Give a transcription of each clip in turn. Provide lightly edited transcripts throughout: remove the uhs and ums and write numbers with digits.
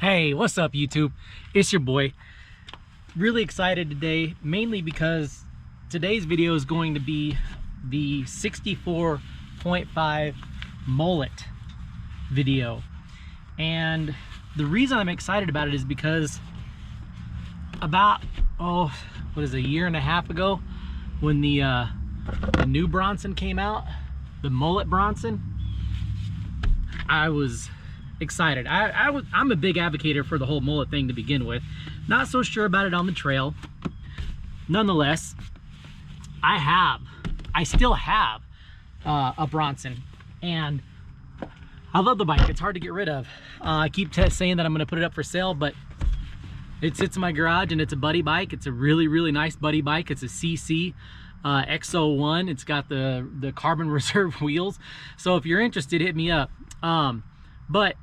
Hey, what's up YouTube? It's your boy. Really excited today, mainly because today's video is going to be the 64.5 Mullet video. And the reason I'm excited about it is because about, a year and a half ago, when the new Bronson came out, the Mullet Bronson, I was excited. I'm a big advocate for the whole mullet thing to begin with. Not so sure about it on the trail. Nonetheless, I still have a Bronson, and I love the bike. It's hard to get rid of. I keep saying that I'm going to put it up for sale, but it sits in my garage, and it's a buddy bike. It's a really nice buddy bike. It's a CC X01. It's got the carbon reserve wheels. So if you're interested, hit me up. But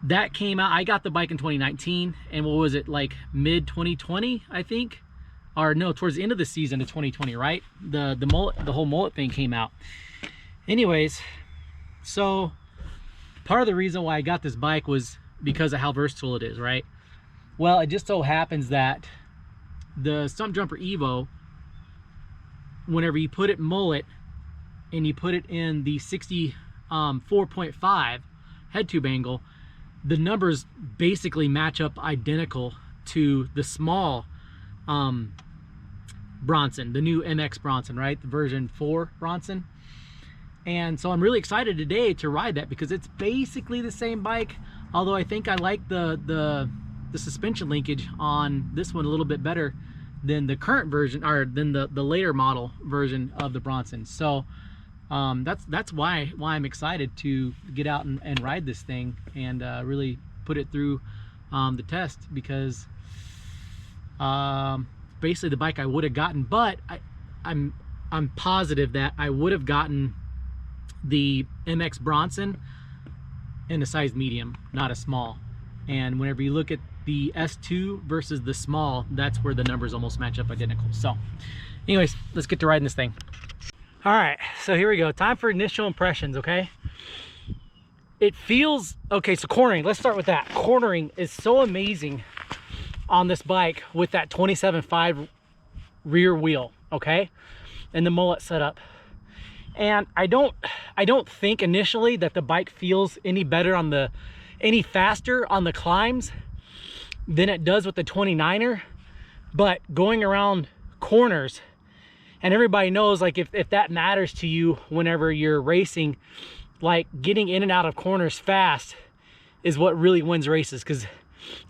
that came out, I got the bike in 2019, and what was it, like mid 2020, I think, or no, towards the end of the season of 2020, right? The whole mullet thing came out. Anyways, so part of the reason why I got this bike was because of how versatile it is, right? Well, it just so happens that the Stumpjumper Evo, whenever you put it mullet and you put it in the 64.5 head tube angle, the numbers basically match up identical to the small Bronson, the new MX Bronson, right? The version 4 Bronson. And so I'm really excited today to ride that because it's basically the same bike, although I think I like the suspension linkage on this one a little bit better than the current version, or than the later model version of the Bronson. So that's why I'm excited to get out and ride this thing and really put it through the test, because basically the bike I would have gotten, but I'm positive that I would have gotten the MX Bronson in a size medium, not a small. And whenever you look at the S2 versus the small, that's where the numbers almost match up identical. So anyways, let's get to riding this thing. All right, so here we go. Time for initial impressions, okay? It feels, okay, so cornering, let's start with that. Cornering is so amazing on this bike with that 27.5 rear wheel, okay? And the mullet setup. And I don't think initially that the bike feels any better on any faster on the climbs than it does with the 29er, but going around corners, and everybody knows, like, if that matters to you whenever you're racing, like getting in and out of corners fast is what really wins races. Because,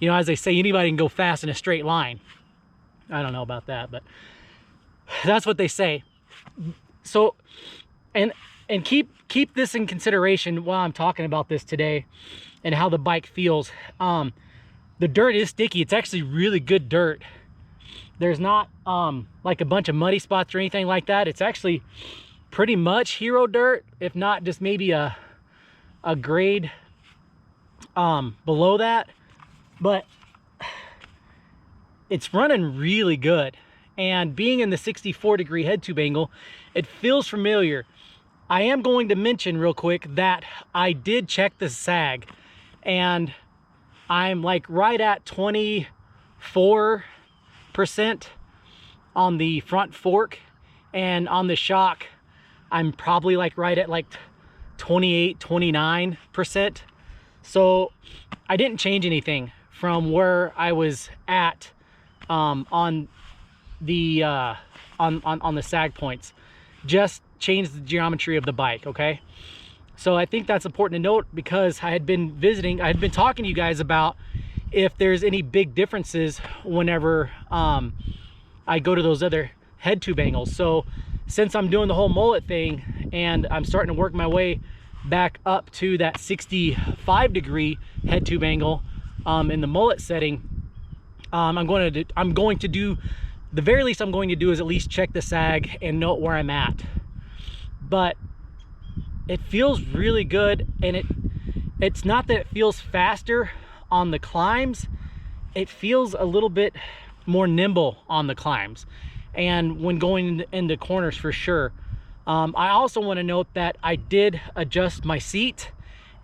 you know, as they say, anybody can go fast in a straight line. I don't know about that, but that's what they say. So, and keep this in consideration while I'm talking about this today and how the bike feels. The dirt is sticky. It's actually really good dirt. There's not like a bunch of muddy spots or anything like that. It's actually pretty much hero dirt, if not just maybe a grade below that. But it's running really good. And being in the 64-degree head tube angle, it feels familiar. I am going to mention real quick that I did check the sag, and I'm like right at 24% on the front fork, and on the shock I'm probably like right at like 28-29%. So I didn't change anything from where I was at on the sag points, just changed the geometry of the bike, okay? So I think that's important to note, because I had been talking to you guys about if there's any big differences whenever I go to those other head tube angles. So since I'm doing the whole mullet thing and I'm starting to work my way back up to that 65-degree head tube angle in the mullet setting, I'm going to do the very least I'm going to do is at least check the sag and note where I'm at. But it feels really good, and it's not that it feels faster on the climbs, it feels a little bit more nimble on the climbs and when going into corners for sure. I also want to note that I did adjust my seat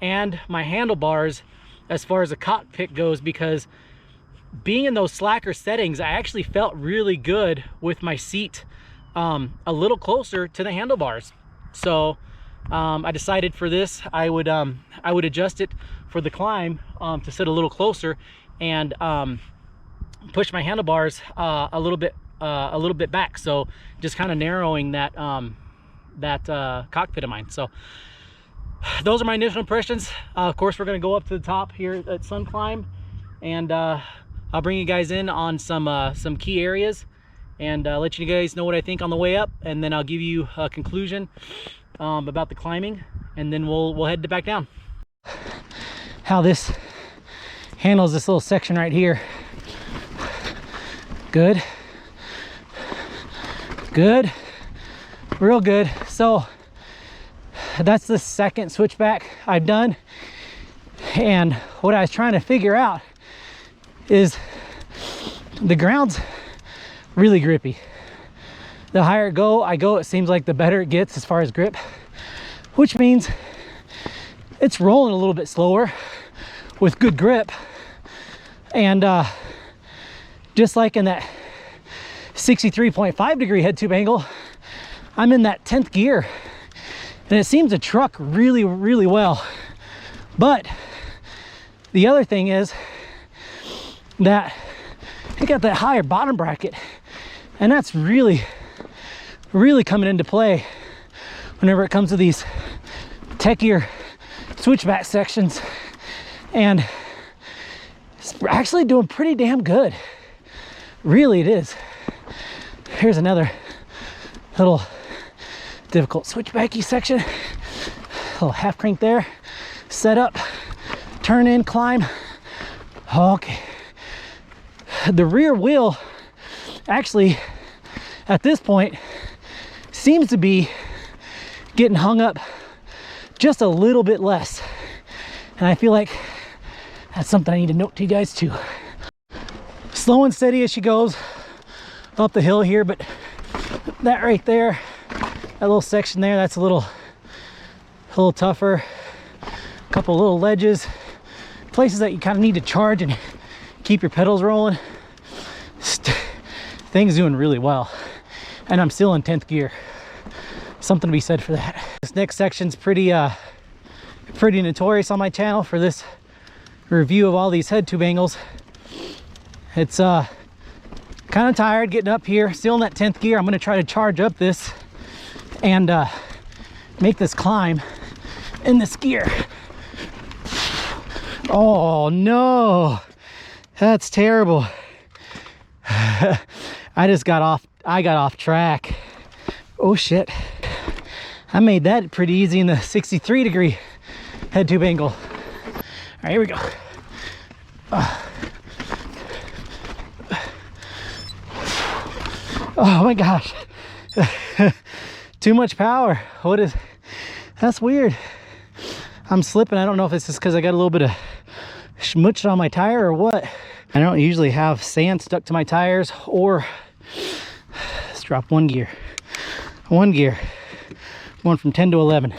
and my handlebars as far as the cockpit goes, because being in those slacker settings, I actually felt really good with my seat a little closer to the handlebars. So I decided for this, I would adjust it for the climb to sit a little closer and push my handlebars a little bit back. So just kind of narrowing that cockpit of mine. So those are my initial impressions. Of course, we're going to go up to the top here at Sun Climb, and I'll bring you guys in on some key areas and let you guys know what I think on the way up, and then I'll give you a conclusion about the climbing, and then we'll head back down. How this handles this little section right here. Good, good, real good. So that's the second switchback I've done, and what I was trying to figure out is the ground's really grippy. The higher I go, it seems like the better it gets as far as grip, which means it's rolling a little bit slower with good grip. And just like in that 63.5 degree head tube angle, I'm in that 10th gear, and it seems to truck really, really well. But the other thing is that I got that higher bottom bracket, and that's really coming into play whenever it comes to these techier switchback sections, and it's actually doing pretty damn good. Really, it is. Here's another little difficult switchbacky section. A little half crank there, set up, turn in, climb. Okay. The rear wheel actually at this point seems to be getting hung up just a little bit less, and I feel like that's something I need to note to you guys too. Slow and steady as she goes up the hill here, but that right there, that little section there, that's a little tougher. A couple little ledges, places that you kind of need to charge and keep your pedals rolling. Things doing really well, and I'm still in 10th gear. Something to be said for that. This next section's pretty notorious on my channel for this review of all these head tube angles. It's kind of tired getting up here, still in that 10th gear. I'm going to try to charge up this and make this climb in this gear. Oh no, that's terrible. I got off track. Oh shit. I made that pretty easy in the 63 degree head tube angle. All right, here we go. Oh my gosh. Too much power. That's weird. I'm slipping. I don't know if it's just because I got a little bit of schmutz on my tire or what. I don't usually have sand stuck to my tires, or let's drop one gear. Going from 10 to 11.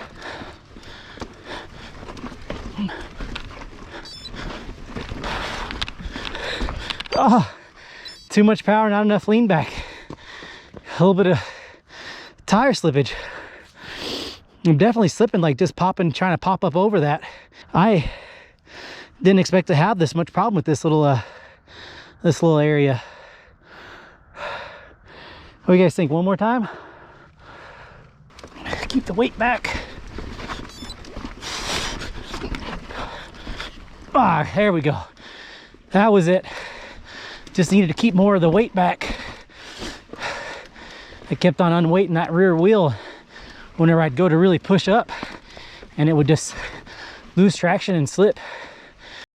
Oh, too much power, not enough lean back. A little bit of tire slippage. I'm definitely slipping, like just trying to pop up over that. I didn't expect to have this much problem with this little area. What do you guys think? One more time? Keep the weight back. Ah, there we go. That was it. Just needed to keep more of the weight back. I kept on unweighting that rear wheel whenever I'd go to really push up, and it would just lose traction and slip.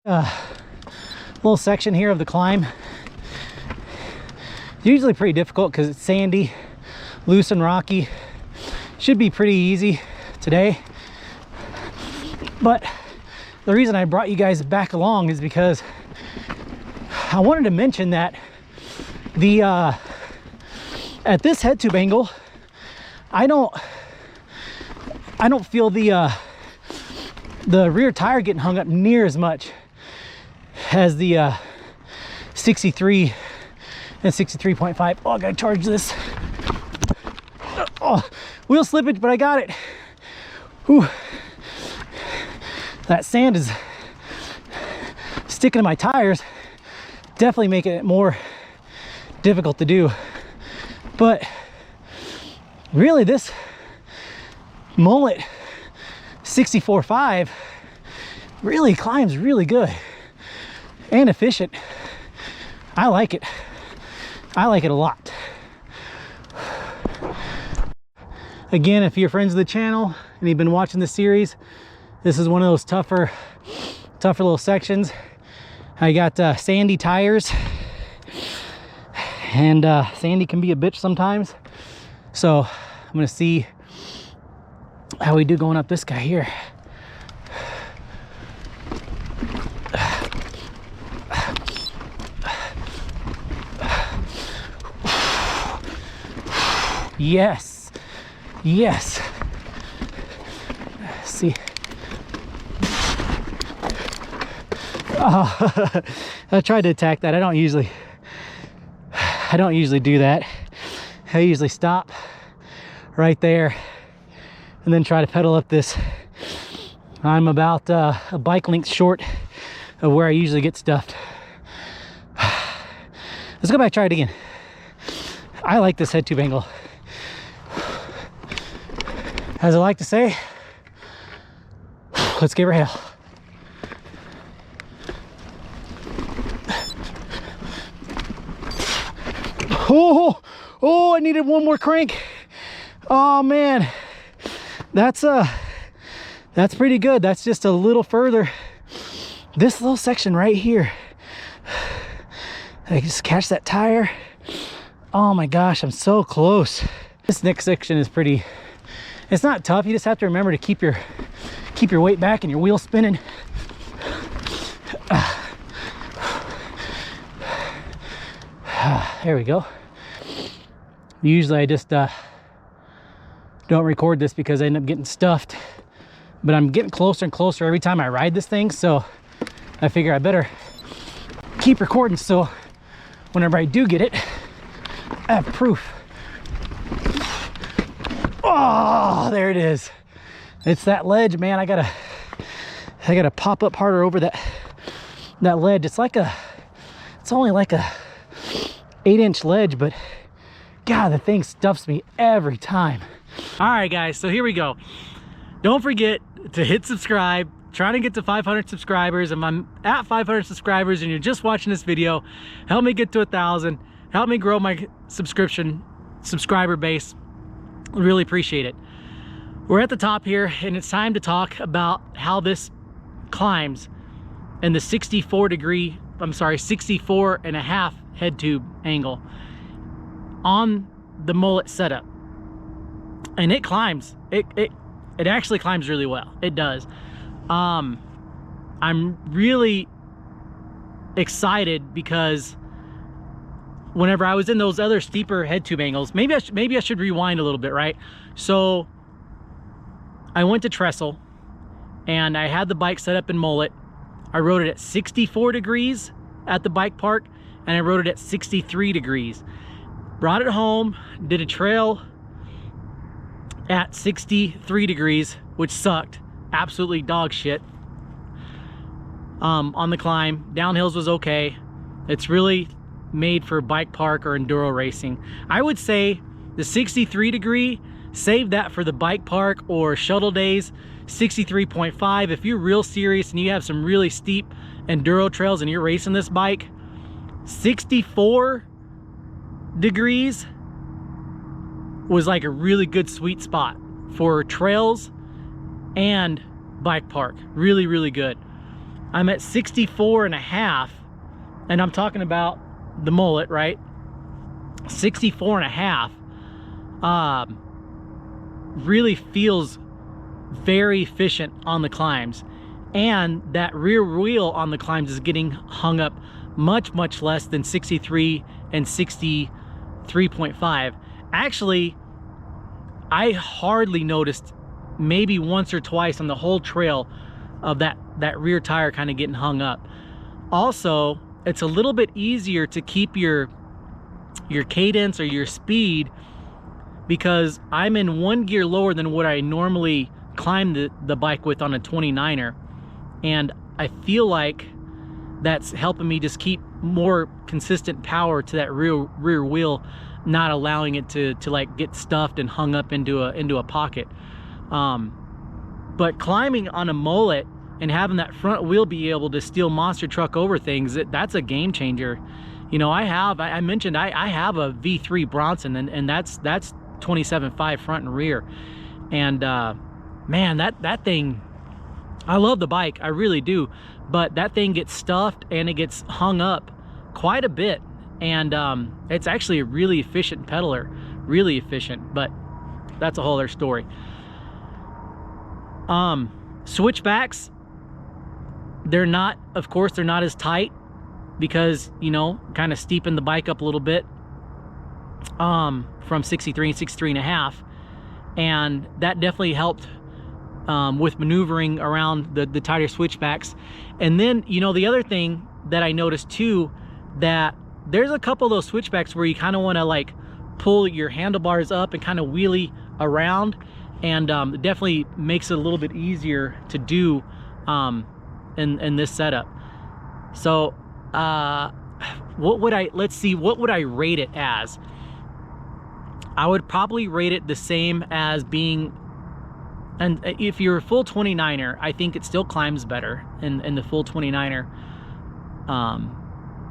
Little section here of the climb. Usually pretty difficult because it's sandy, loose and rocky. Should be pretty easy today. But the reason I brought you guys back along is because I wanted to mention that the at this head tube angle, I don't feel the rear tire getting hung up near as much as the 63 and 63.5. Oh, I gotta charge this. Oh, wheel slippage, but I got it. Whew. That sand is sticking to my tires, definitely making it more difficult to do. But really, this Mullet 64.5 really climbs really good and efficient. I like it. I like it a lot. Again, if you're friends of the channel and you've been watching the series, this is one of those tougher little sections. I got sandy tires, and sandy can be a bitch sometimes. So I'm gonna see how we do going up this guy here. Yes, yes. Let's see. Oh, I tried to attack that. I don't usually do that. I usually stop right there and then try to pedal up this. I'm about a bike length short of where I usually get stuffed. Let's go back, try it again. I like this head tube angle. As I like to say, let's give her hell. Oh, I needed one more crank. Oh man, that's pretty good. That's just a little further. This little section right here, I just catch that tire. Oh my gosh, I'm so close. This next section is pretty, it's not tough. You just have to remember to keep your weight back and your wheel spinning. There we go. Usually I just don't record this because I end up getting stuffed, but I'm getting closer and closer every time I ride this thing, so I figure I better keep recording so whenever I do get it, I have proof. Oh, there it is. It's that ledge, man. I gotta pop up harder over that ledge. It's only like a 8-inch ledge, but God, the thing stuffs me every time. All right, guys, so here we go. Don't forget to hit subscribe. Trying to get to 500 subscribers. If I'm at 500 subscribers and you're just watching this video, help me get to 1,000. Help me grow my subscriber base. Really appreciate it. We're at the top here, and it's time to talk about how this climbs in the 64 and a half head tube angle on the Mullet setup. And it climbs. It actually climbs really well. It does. I'm really excited because whenever I was in those other steeper head tube angles, maybe I should rewind a little bit, right? So I went to Trestle and I had the bike set up in Mullet. I rode it at 64 degrees at the bike park, and I rode it at 63 degrees. Brought it home, did a trail at 63 degrees, which sucked. Absolutely dog shit on the climb. Downhills was okay. It's really made for bike park or enduro racing. I would say the 63 degree, save that for the bike park or shuttle days. 63.5, if you're real serious and you have some really steep enduro trails and you're racing this bike. 64 degrees was like a really good sweet spot for trails and bike park. Really, really good. I'm at 64 and a half, and I'm talking about the Mullet, right? 64 and a half really feels very efficient on the climbs, and that rear wheel on the climbs is getting hung up much less than 63 and 63.5. Actually, I hardly noticed, maybe once or twice on the whole trail, of that rear tire kind of getting hung up. Also, it's a little bit easier to keep your cadence or your speed because I'm in one gear lower than what I normally climb the bike with on a 29er. And I feel like that's helping me just keep more consistent power to that rear wheel, not allowing it to like get stuffed and hung up into a pocket. But climbing on a Mullet and having that front wheel be able to steal monster truck over things, that's a game changer. You know, I mentioned I have a V3 Bronson, and that's 27.5 front and rear. And man, that thing, I love the bike, I really do, but that thing gets stuffed and it gets hung up quite a bit. And it's actually a really efficient pedaler, really efficient, but that's a whole other story. Switchbacks, they're not, of course, they're not as tight because, you know, kind of steepen the bike up a little bit from 63 and 63.5, and that definitely helped with maneuvering around the tighter switchbacks. And then, you know, the other thing that I noticed too, that there's a couple of those switchbacks where you kind of want to like pull your handlebars up and kind of wheelie around, and it definitely makes it a little bit easier to do in this setup. So what would I rate it as? I would probably rate it the same as being, and if you're a full 29er, I think it still climbs better in the full 29er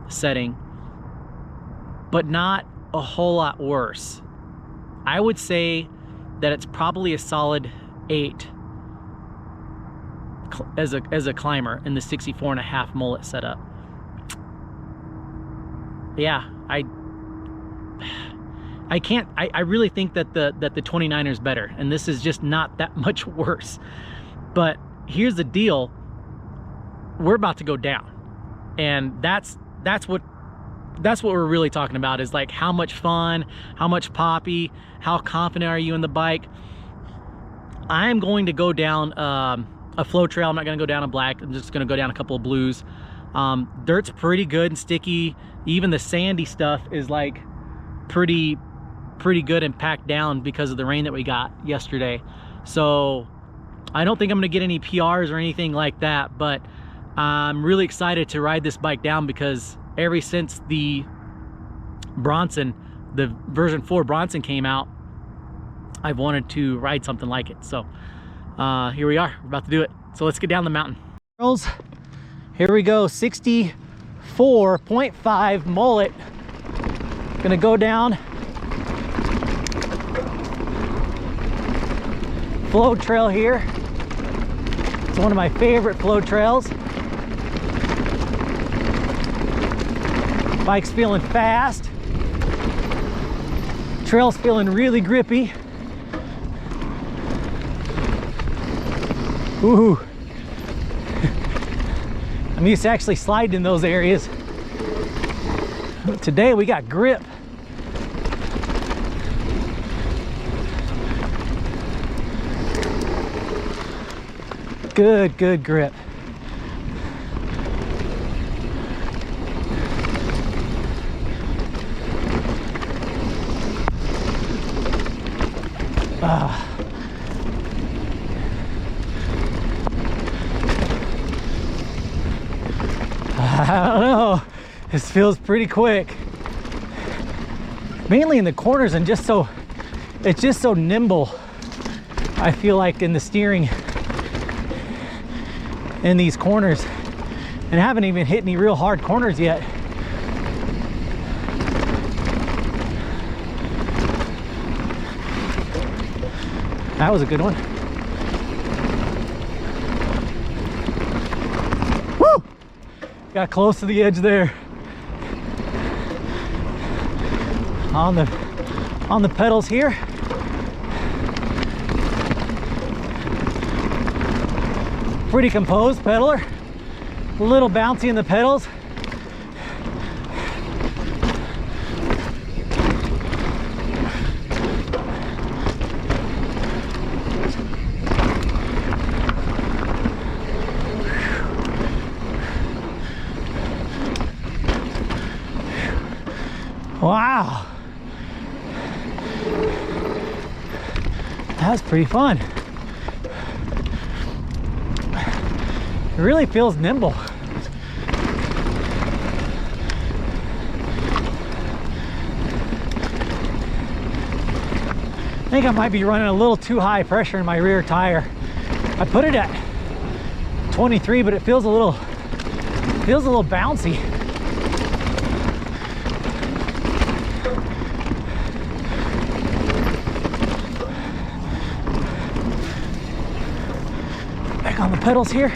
setting, but not a whole lot worse. I would say that it's probably a solid 8 as a climber in the 64.5 Mullet setup. Yeah, I really think that the 29er is better, and this is just not that much worse. But here's the deal: we're about to go down, and that's what we're really talking about, is like how much fun, how much poppy, how confident are you in the bike. I'm going to go down a flow trail. I'm not going to go down a black. I'm just going to go down a couple of blues. Dirt's pretty good and sticky. Even the sandy stuff is like pretty good and packed down because of the rain that we got yesterday. So I don't think I'm going to get any PRs or anything like that, but I'm really excited to ride this bike down because ever since the Bronson, the version 4 Bronson came out, I've wanted to ride something like it. So here we are, we're about to do it. So let's get down the mountain. Girls, here we go. 64.5 Mullet. Gonna go down flow trail here. It's one of my favorite flow trails. Bike's feeling fast. Trail's feeling really grippy. Ooh. I'm used to actually sliding in those areas. But today we got grip. Good grip. I don't know, this feels pretty quick. Mainly in the corners, and it's just so nimble. I feel like in the steering in these corners, and I haven't even hit any real hard corners yet. That was a good one. Woo! Got close to the edge there. On the pedals here. Pretty composed pedaler. A little bouncy in the pedals. Wow. That was pretty fun. It really feels nimble. I think I might be running a little too high pressure in my rear tire. I put it at 23, but it feels a little bouncy. Back on the pedals here.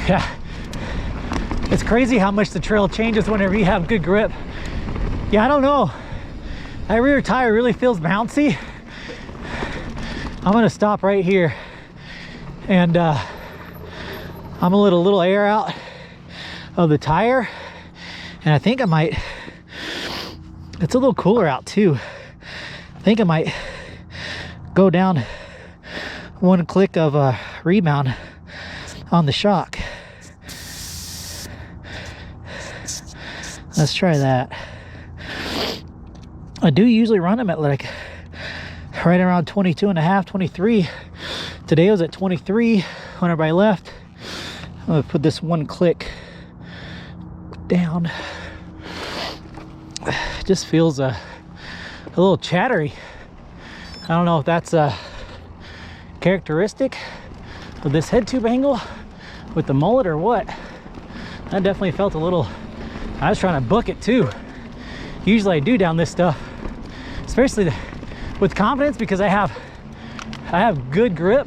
Yeah, it's crazy how much the trail changes whenever you have good grip. Yeah, I don't know. That rear tire really feels bouncy. I'm gonna stop right here, and I'm gonna let a little air out of the tire, and I think I might. It's a little cooler out too. I think I might go down one click of a rebound on the shock. Let's try that. I do usually run them at like right around 22 and a half, 23. Today I was at 23 whenever I left. I'm gonna put this one click down. It just feels a little chattery. I don't know if that's a characteristic of this head tube angle with the mullet or what. I definitely felt a little. I was trying to book it too. Usually I do down this stuff, especially with confidence, because I have good grip.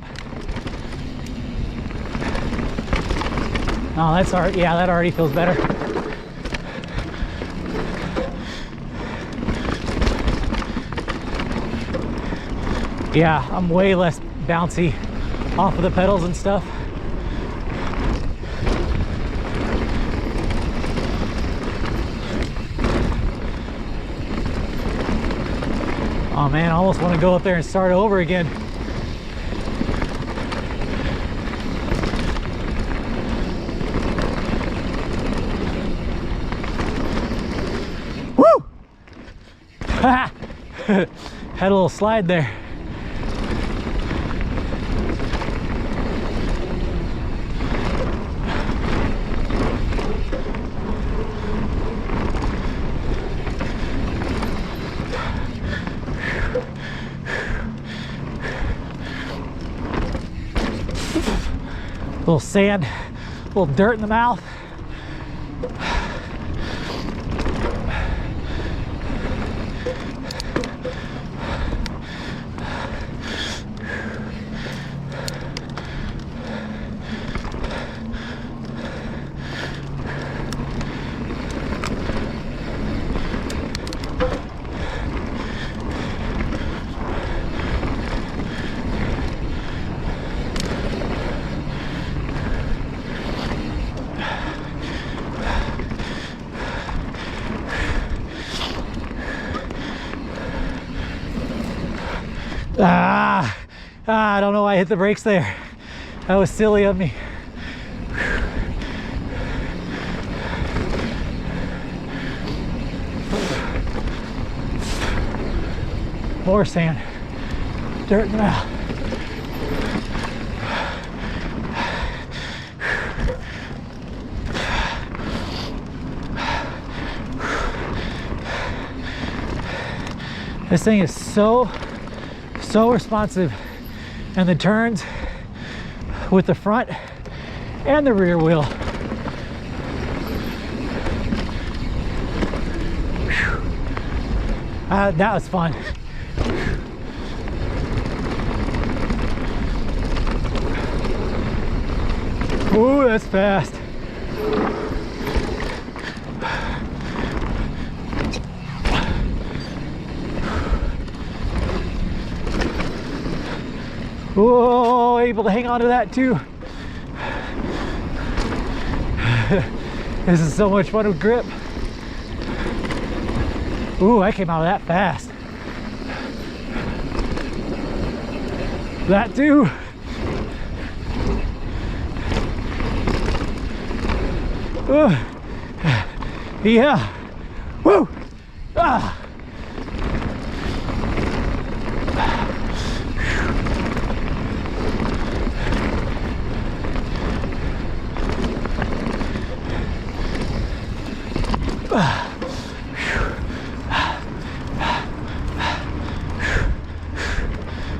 Oh, that's already, yeah, that already feels better. Yeah, I'm way less bouncy off of the pedals and stuff. Oh man, I almost want to go up there and start over again. Woo! Had a little slide there. A little sand, a little dirt in the mouth. I don't know why I hit the brakes there. That was silly of me. More sand, dirt in the mouth. This thing is so responsive, and the turns with the front and the rear wheel. That was fun. Ooh, that's fast. Whoa, able to hang on to that too. This is so much fun with grip. Ooh, I came out of that fast. That too. Yeah. Woo. Ah.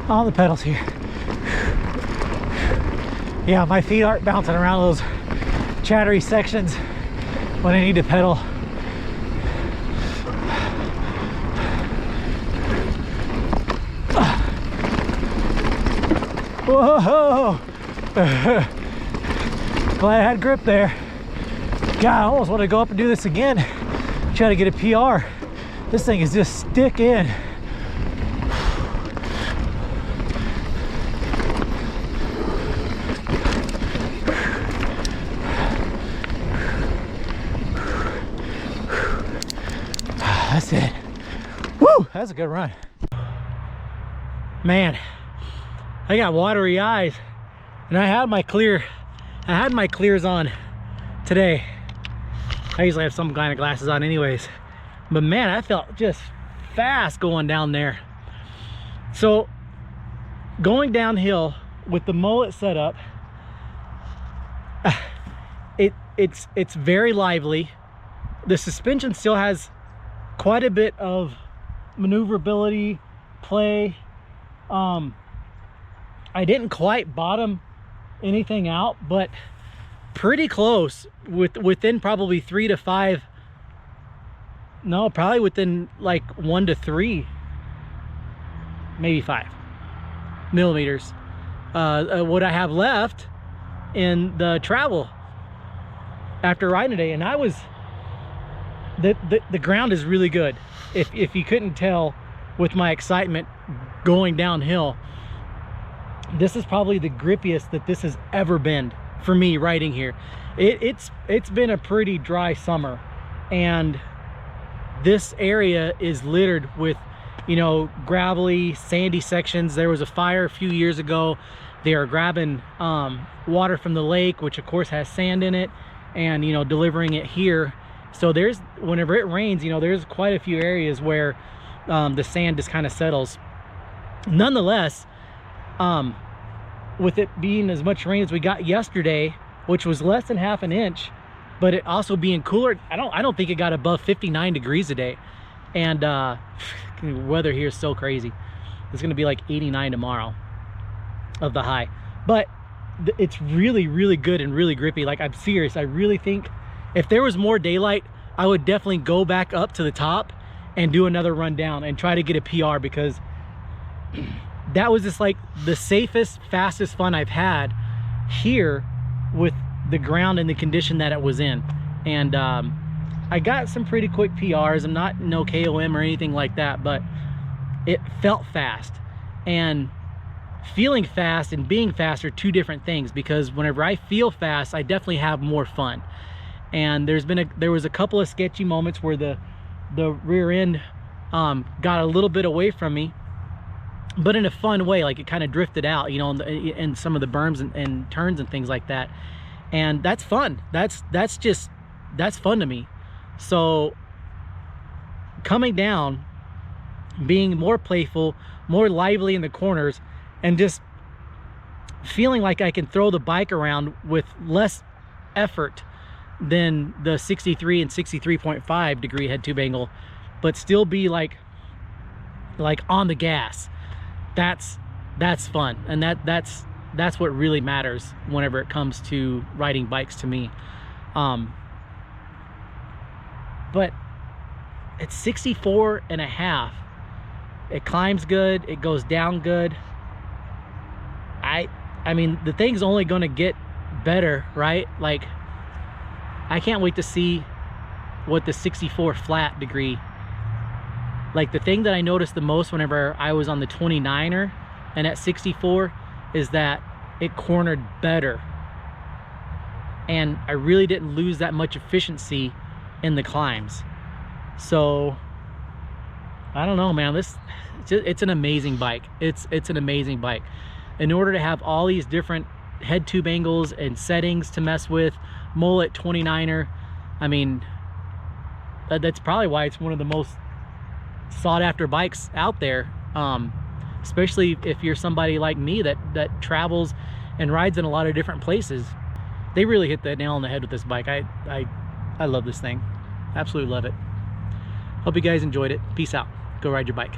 On the pedals here. Yeah, my feet aren't bouncing around those chattery sections when I need to pedal. Whoa! Glad I had grip there. God, I almost want to go up and do this again. Try to get a PR. This thing is just sticking. That's it. Woo! That's a good run. Man, I got watery eyes, and I had my clears on today. I usually have some kind of glasses on anyways, but man, I felt just fast going down there. So going downhill with the Mullet setup, it's very lively. The suspension still has quite a bit of maneuverability, play. I didn't quite bottom anything out, but pretty close, within probably 3 to 5, no, probably within like 1 to 3, maybe 5 millimeters, what I have left in the travel after riding today. And I was, the ground is really good. If you couldn't tell with my excitement going downhill, this is probably the grippiest that this has ever been for me riding here. It's been a pretty dry summer, and this area is littered with, you know, gravelly, sandy sections. There was a fire a few years ago. They are grabbing water from the lake, which of course has sand in it, and, you know, delivering it here. So there's, whenever it rains, you know, there's quite a few areas where the sand just kind of settles. Nonetheless, with it being as much rain as we got yesterday, which was less than ½ an inch, but it also being cooler, I don't think it got above 59 degrees a day. And weather here is so crazy. It's gonna be like 89 tomorrow of the high, but it's really, really good and really grippy. Like, I'm serious. I really think if there was more daylight, I would definitely go back up to the top and do another run down and try to get a PR, because that was just like the safest, fastest fun I've had here with the ground and the condition that it was in. And I got some pretty quick PRs. I'm not no KOM or anything like that, but it felt fast. And feeling fast and being fast are two different things, because whenever I feel fast, I definitely have more fun. And there was a couple of sketchy moments where the rear end got a little bit away from me, but in a fun way. Like, it kind of drifted out, you know, in some of the berms and turns and things like that. And that's fun. That's fun to me. So coming down, being more playful, more lively in the corners, and just feeling like I can throw the bike around with less effort than the 63 and 63.5 degree head tube angle, but still be like on the gas. That's fun, and that's what really matters whenever it comes to riding bikes to me. But it's 64.5. It climbs good, it goes down good. I mean, the thing's only going to get better, right? Like, I can't wait to see what the 64 flat degree, like, the thing that I noticed the most whenever I was on the 29er and at 64 is that it cornered better, and I really didn't lose that much efficiency in the climbs. So I don't know, man, it's an amazing bike. It's an amazing bike. in order to have all these different head tube angles and settings to mess with. Mullet 29er, I mean, that's probably why it's one of the most sought after bikes out there, especially if you're somebody like me that travels and rides in a lot of different places. They really hit the nail on the head with this bike. I love this thing, absolutely love it. Hope you guys enjoyed it. Peace out. Go ride your bike.